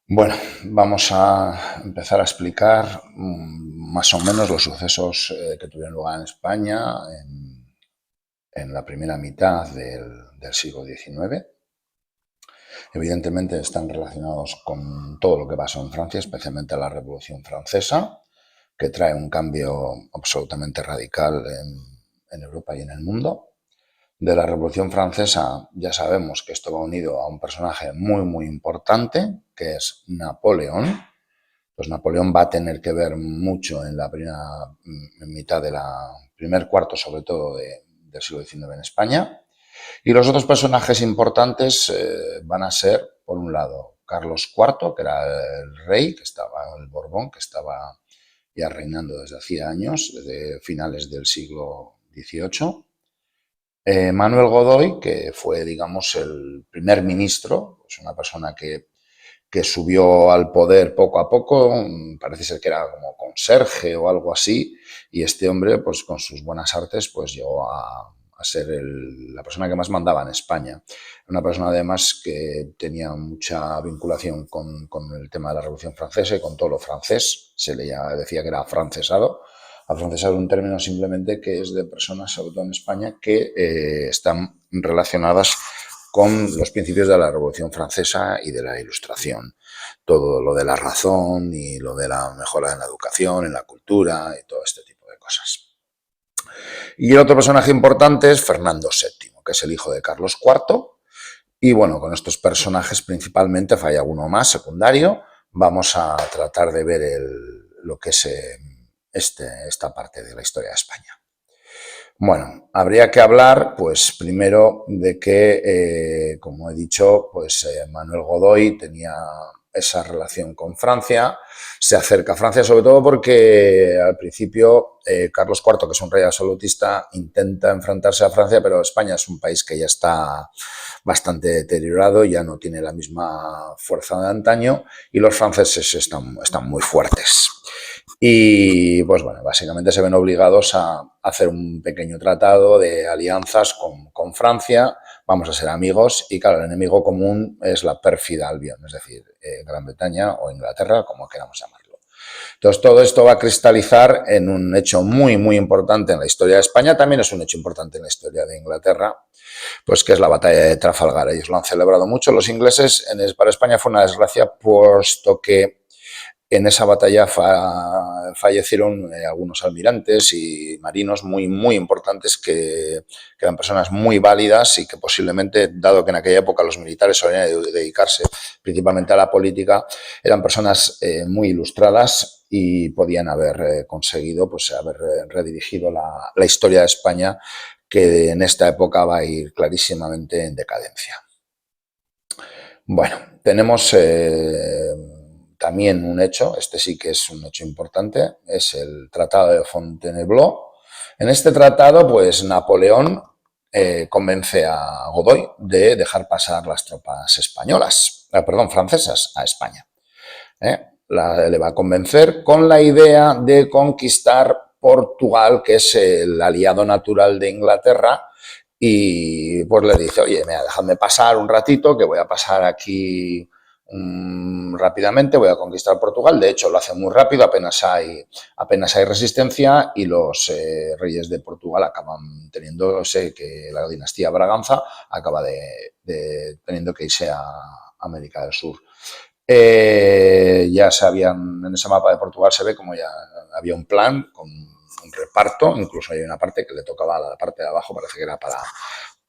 Bueno, vamos a empezar a explicar más o menos los sucesos que tuvieron lugar en España en la primera mitad del siglo XIX. Evidentemente están relacionados con todo lo que pasó en Francia, especialmente la Revolución Francesa, que trae un cambio absolutamente radical en Europa y en el mundo. De la Revolución Francesa ya sabemos que esto va unido a un personaje muy importante, que es Napoleón. Pues Napoleón va a tener que ver mucho en la primera mitad del primer cuarto, sobre todo del siglo XIX en España. Y los otros personajes importantes van a ser, por un lado, Carlos IV, que era el rey, que estaba, el Borbón, que estaba ya reinando desde hacía años, desde finales del siglo XVIII. Manuel Godoy, que fue, digamos, el primer ministro, pues una persona que subió al poder poco a poco, parece ser que era como conserje o algo así, y este hombre, pues con sus buenas artes, pues llegó a ser la persona que más mandaba en España. Una persona además que tenía mucha vinculación con el tema de la Revolución Francesa y con todo lo francés, se le decía que era afrancesado. Afrancesado es un término simplemente que es de personas, sobre todo en España, que están relacionadas con los principios de la Revolución Francesa y de la Ilustración. Todo lo de la razón y lo de la mejora en la educación, en la cultura y todo este tipo de cosas. Y el otro personaje importante es Fernando VII, que es el hijo de Carlos IV. Y bueno, con estos personajes principalmente, falla uno más, secundario, vamos a tratar de ver lo que es esta parte de la historia de España. Bueno, habría que hablar, pues, primero de que, como he dicho, pues Manuel Godoy tenía esa relación con Francia, se acerca a Francia sobre todo porque al principio Carlos IV, que es un rey absolutista, intenta enfrentarse a Francia, pero España es un país que ya está bastante deteriorado, ya no tiene la misma fuerza de antaño y los franceses están muy fuertes. Y pues bueno, básicamente se ven obligados a hacer un pequeño tratado de alianzas con Francia, vamos a ser amigos y claro, el enemigo común es la pérfida Albión, es decir, Gran Bretaña o Inglaterra, como queramos llamarlo. Entonces todo esto va a cristalizar en un hecho muy importante en la historia de España, también es un hecho importante en la historia de Inglaterra, pues que es la batalla de Trafalgar. Ellos lo han celebrado mucho, los ingleses, para España fue una desgracia, puesto que en esa batalla fallecieron algunos almirantes y marinos muy importantes que eran personas muy válidas y que posiblemente, dado que en aquella época los militares solían dedicarse principalmente a la política, eran personas muy ilustradas y podían haber conseguido pues, haber redirigido la historia de España, que en esta época va a ir clarísimamente en decadencia. Bueno, tenemos también un hecho, este sí que es un hecho importante, es el Tratado de Fontainebleau. En este tratado, pues Napoleón convence a Godoy de dejar pasar las tropas españolas, francesas a España. Le va a convencer con la idea de conquistar Portugal, que es el aliado natural de Inglaterra, y pues le dice, oye, mira, dejadme pasar un ratito, que voy a pasar aquí rápidamente, voy a conquistar Portugal. De hecho, lo hace muy rápido, apenas hay resistencia y los reyes de Portugal acaban teniéndose que la dinastía Braganza acaba teniendo que irse a América del Sur. Ya sabían, en ese mapa de Portugal se ve como ya había un plan con un reparto, incluso hay una parte que le tocaba a la parte de abajo, parece que era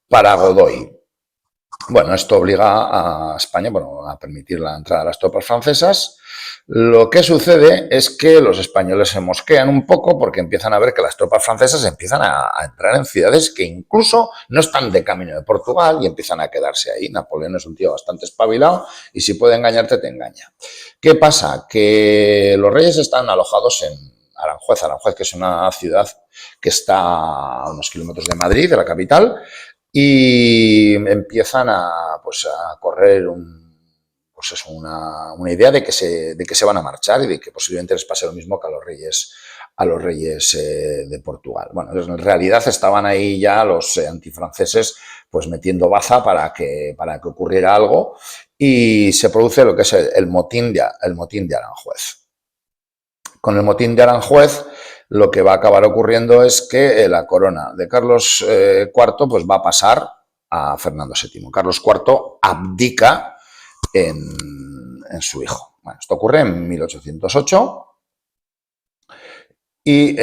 para Godoy. Bueno, esto obliga a España, a permitir la entrada de las tropas francesas. Lo que sucede es que los españoles se mosquean un poco porque empiezan a ver que las tropas francesas empiezan a entrar en ciudades que incluso no están de camino de Portugal y empiezan a quedarse ahí. Napoleón es un tío bastante espabilado y si puede engañarte, te engaña. ¿Qué pasa? Que los reyes están alojados en Aranjuez. Aranjuez, que es una ciudad que está a unos kilómetros de Madrid, de la capital, y empiezan a correr una idea de que se van a marchar y de que posiblemente les pase lo mismo que a los reyes de Portugal. Bueno, en realidad estaban ahí ya los antifranceses pues metiendo baza para que ocurriera algo y se produce lo que es el motín de Aranjuez. Con el motín de Aranjuez, lo que va a acabar ocurriendo es que la corona de Carlos IV pues, va a pasar a Fernando VII. Carlos IV abdica en su hijo. Bueno, esto ocurre en 1808 y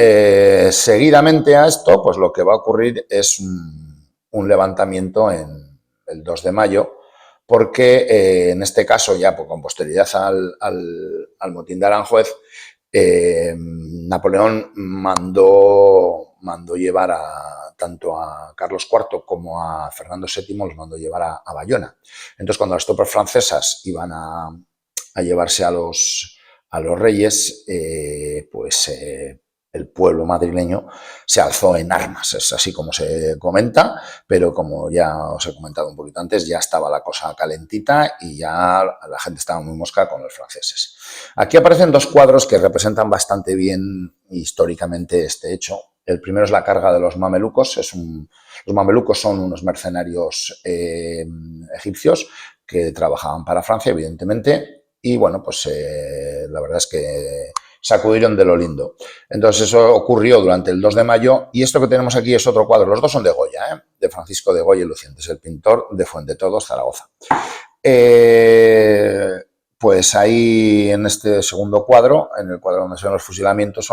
seguidamente a esto, pues lo que va a ocurrir es un levantamiento en el 2 de mayo, porque en este caso, ya con posterioridad al motín de Aranjuez, Napoleón mandó llevar tanto a Carlos IV como a Fernando VII, los mandó llevar a Bayona. Entonces, cuando las tropas francesas iban a llevarse a los reyes, el pueblo madrileño se alzó en armas. Es así como se comenta, pero como ya os he comentado un poquito antes, ya estaba la cosa calentita y ya la gente estaba muy mosca con los franceses. Aquí aparecen dos cuadros que representan bastante bien históricamente este hecho. El primero es la carga de los mamelucos. Los mamelucos son unos mercenarios egipcios que trabajaban para Francia, evidentemente, y bueno, pues la verdad es que sacudieron de lo lindo. Entonces eso ocurrió durante el 2 de mayo y esto que tenemos aquí es otro cuadro. Los dos son de Goya, de Francisco de Goya y Lucientes, el pintor de Fuendetodos, Zaragoza. Pues ahí en este segundo cuadro, en el cuadro donde son los fusilamientos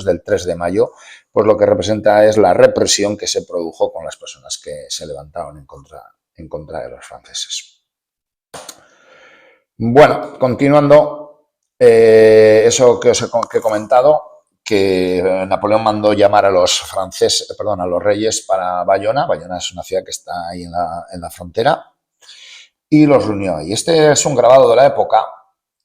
del 3 de mayo, pues lo que representa es la represión que se produjo con las personas que se levantaron en contra de los franceses. Bueno, continuando, eso que os he comentado, que Napoleón mandó llamar a los reyes para Bayona. Bayona es una ciudad que está ahí en la frontera, y los reunió. Y este es un grabado de la época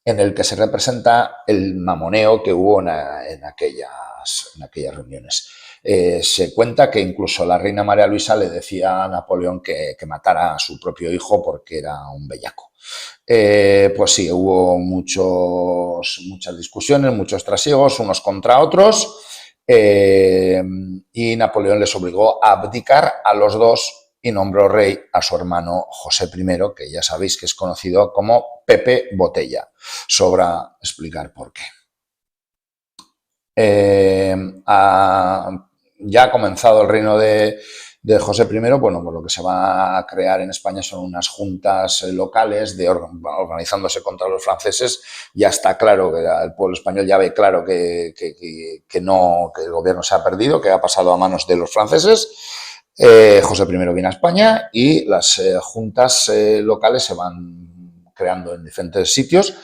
en el que se representa el mamoneo que hubo en aquellas reuniones. Se cuenta que incluso la reina María Luisa le decía a Napoleón que matara a su propio hijo porque era un bellaco. Pues sí, hubo muchas discusiones, muchos trasiegos, unos contra otros, y Napoleón les obligó a abdicar a los dos y nombró rey a su hermano José I, que ya sabéis que es conocido como Pepe Botella. Sobra explicar por qué. Ya ha comenzado el reino de José I, bueno, pues lo que se va a crear en España son unas juntas locales organizándose contra los franceses. Ya está claro que el pueblo español ya ve claro que el gobierno se ha perdido, que ha pasado a manos de los franceses. José I viene a España y las juntas locales se van creando en diferentes sitios.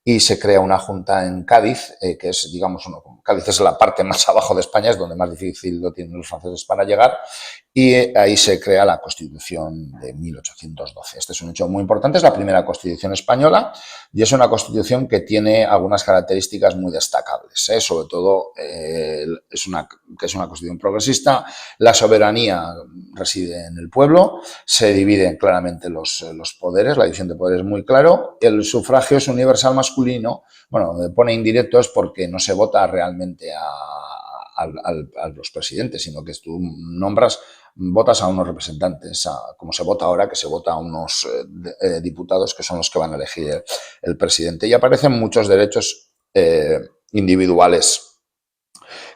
Y se crea una junta en Cádiz, que es, digamos, Cádiz es la parte más abajo de España, es donde más difícil lo tienen los franceses para llegar, y ahí se crea la Constitución de 1812. Este es un hecho muy importante, es la primera Constitución española y es una Constitución que tiene algunas características muy destacables, sobre todo es una Constitución progresista, la soberanía reside en el pueblo, se dividen claramente los poderes, la división de poderes es muy claro, el sufragio es universal masculino. Bueno, donde pone indirecto es porque no se vota realmente a los presidentes, sino que tú votas a unos representantes, como se vota ahora, que se vota a unos diputados que son los que van a elegir el presidente. Y aparecen muchos derechos individuales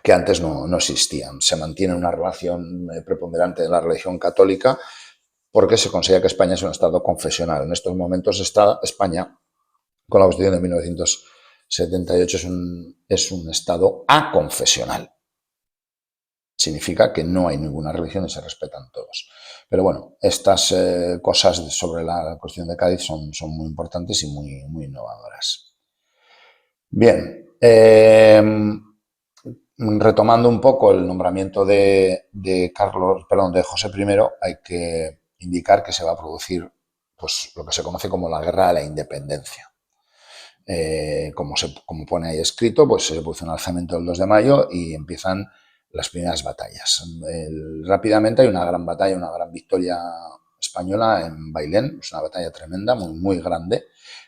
que antes no existían. Se mantiene una relación preponderante de la religión católica porque se considera que España es un estado confesional. En estos momentos está España, con la Constitución de 1978, es un estado aconfesional. Significa que no hay ninguna religión y se respetan todos. Pero bueno, estas cosas sobre la Constitución de Cádiz son muy importantes y muy innovadoras. Bien, retomando un poco el nombramiento de José I, hay que indicar que se va a producir pues, lo que se conoce como la Guerra de la Independencia. Como pone ahí escrito, pues se produce un alzamiento el 2 de mayo y empiezan las primeras batallas. Rápidamente hay una gran batalla, una gran victoria española en Bailén, es una batalla tremenda, muy grande.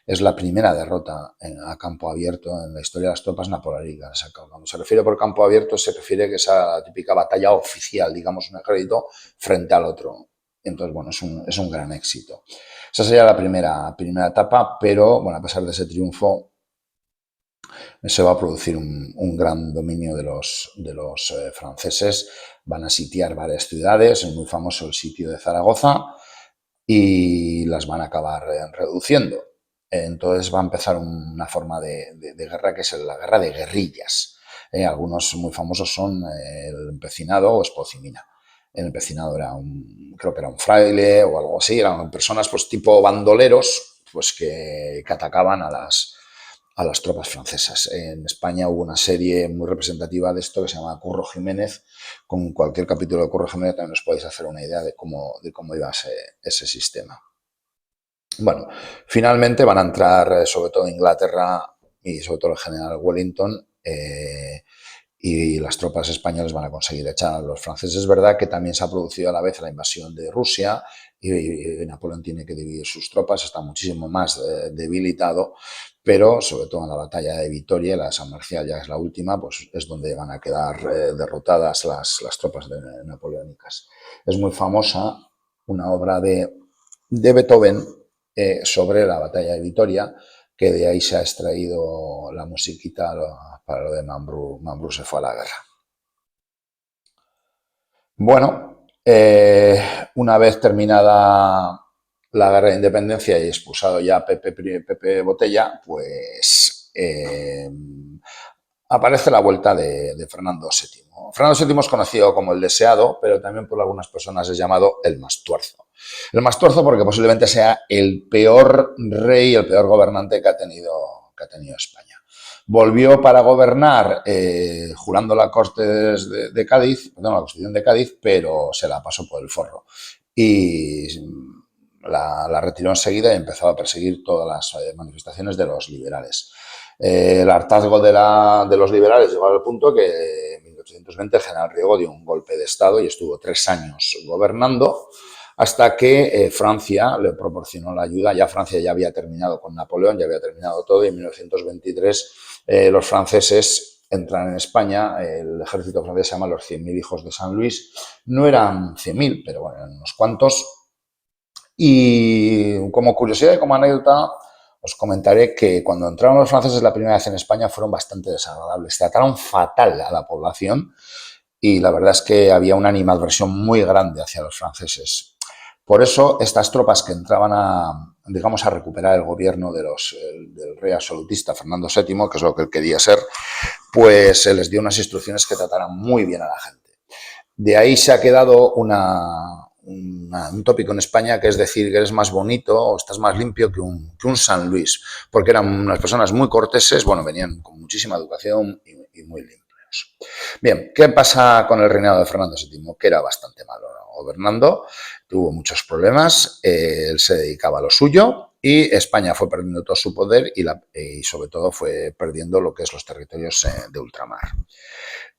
Es la primera derrota a campo abierto en la historia de las tropas napoleónicas. Cuando se refiere por campo abierto, se refiere que esa típica batalla oficial, digamos, un ejército frente al otro. Entonces, bueno, es un gran éxito. Esa sería la primera etapa, pero bueno, a pesar de ese triunfo, se va a producir un gran dominio de los franceses. Van a sitiar varias ciudades, es muy famoso el sitio de Zaragoza, y las van a acabar reduciendo. Entonces va a empezar una forma de guerra que es la guerra de guerrillas. Algunos muy famosos son el empecinado o Espoz y Mina. El empecinado creo que era un fraile o algo así, eran personas pues tipo bandoleros pues que atacaban a las tropas francesas. En España hubo una serie muy representativa de esto que se llama Curro Jiménez. Con cualquier capítulo de Curro Jiménez también os podéis hacer una idea de cómo iba ese sistema. Bueno, finalmente van a entrar sobre todo Inglaterra y sobre todo el general Wellington, y las tropas españolas van a conseguir echar a los franceses. Es verdad que también se ha producido a la vez la invasión de Rusia y Napoleón tiene que dividir sus tropas, está muchísimo más debilitado, pero sobre todo en la batalla de Vitoria, la de San Marcial ya es la última, pues es donde van a quedar derrotadas las tropas napoleónicas. Es muy famosa una obra de Beethoven sobre la batalla de Vitoria, que de ahí se ha extraído la musiquita para lo de Mambrú se fue a la guerra. Bueno, una vez terminada la guerra de independencia y expulsado ya Pepe Botella, pues aparece la vuelta de Fernando VII. Fernando VII es conocido como el deseado, pero también por algunas personas es llamado el Mastuerzo. El Mastuerzo porque posiblemente sea el peor rey, el peor gobernante que ha tenido España. Volvió para gobernar jurando la Cortes de Cádiz, perdón, la Constitución de Cádiz, pero se la pasó por el forro. Y la retiró enseguida y empezó a perseguir todas las manifestaciones de los liberales. El hartazgo de los liberales llegó al punto que en 1820 el general Riego dio un golpe de Estado y estuvo 3 años gobernando hasta que Francia le proporcionó la ayuda. Ya Francia ya había terminado con Napoleón, ya había terminado todo, y en 1923 los franceses entran en España. El ejército francés se llama los 100.000 hijos de San Luis. No eran 100.000, pero bueno, eran unos cuantos. Y como curiosidad y como anécdota, os comentaré que cuando entraron los franceses la primera vez en España fueron bastante desagradables. Trataron fatal a la población y la verdad es que había una animadversión muy grande hacia los franceses. Por eso, estas tropas que entraban a recuperar el gobierno del rey absolutista Fernando VII, que es lo que él quería ser, pues se les dio unas instrucciones que trataran muy bien a la gente. De ahí se ha quedado un tópico en España, que es decir que eres más bonito o estás más limpio que un San Luis, porque eran unas personas muy corteses, bueno, venían con muchísima educación y muy limpios. Bien, ¿qué pasa con el reinado de Fernando VII? Que era bastante malo, ¿no? Gobernando, tuvo muchos problemas, él se dedicaba a lo suyo y España fue perdiendo todo su poder y sobre todo fue perdiendo lo que es los territorios de ultramar.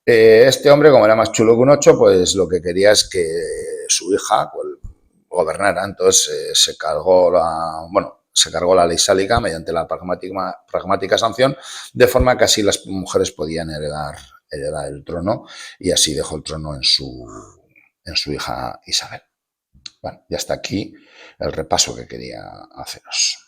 Este hombre, como era más chulo que un 8, pues lo que quería es que su hija gobernara. Entonces se cargó la ley sálica mediante la pragmática sanción, de forma que así las mujeres podían heredar el trono, y así dejó el trono en su hija Isabel. Bueno, y hasta aquí el repaso que quería haceros.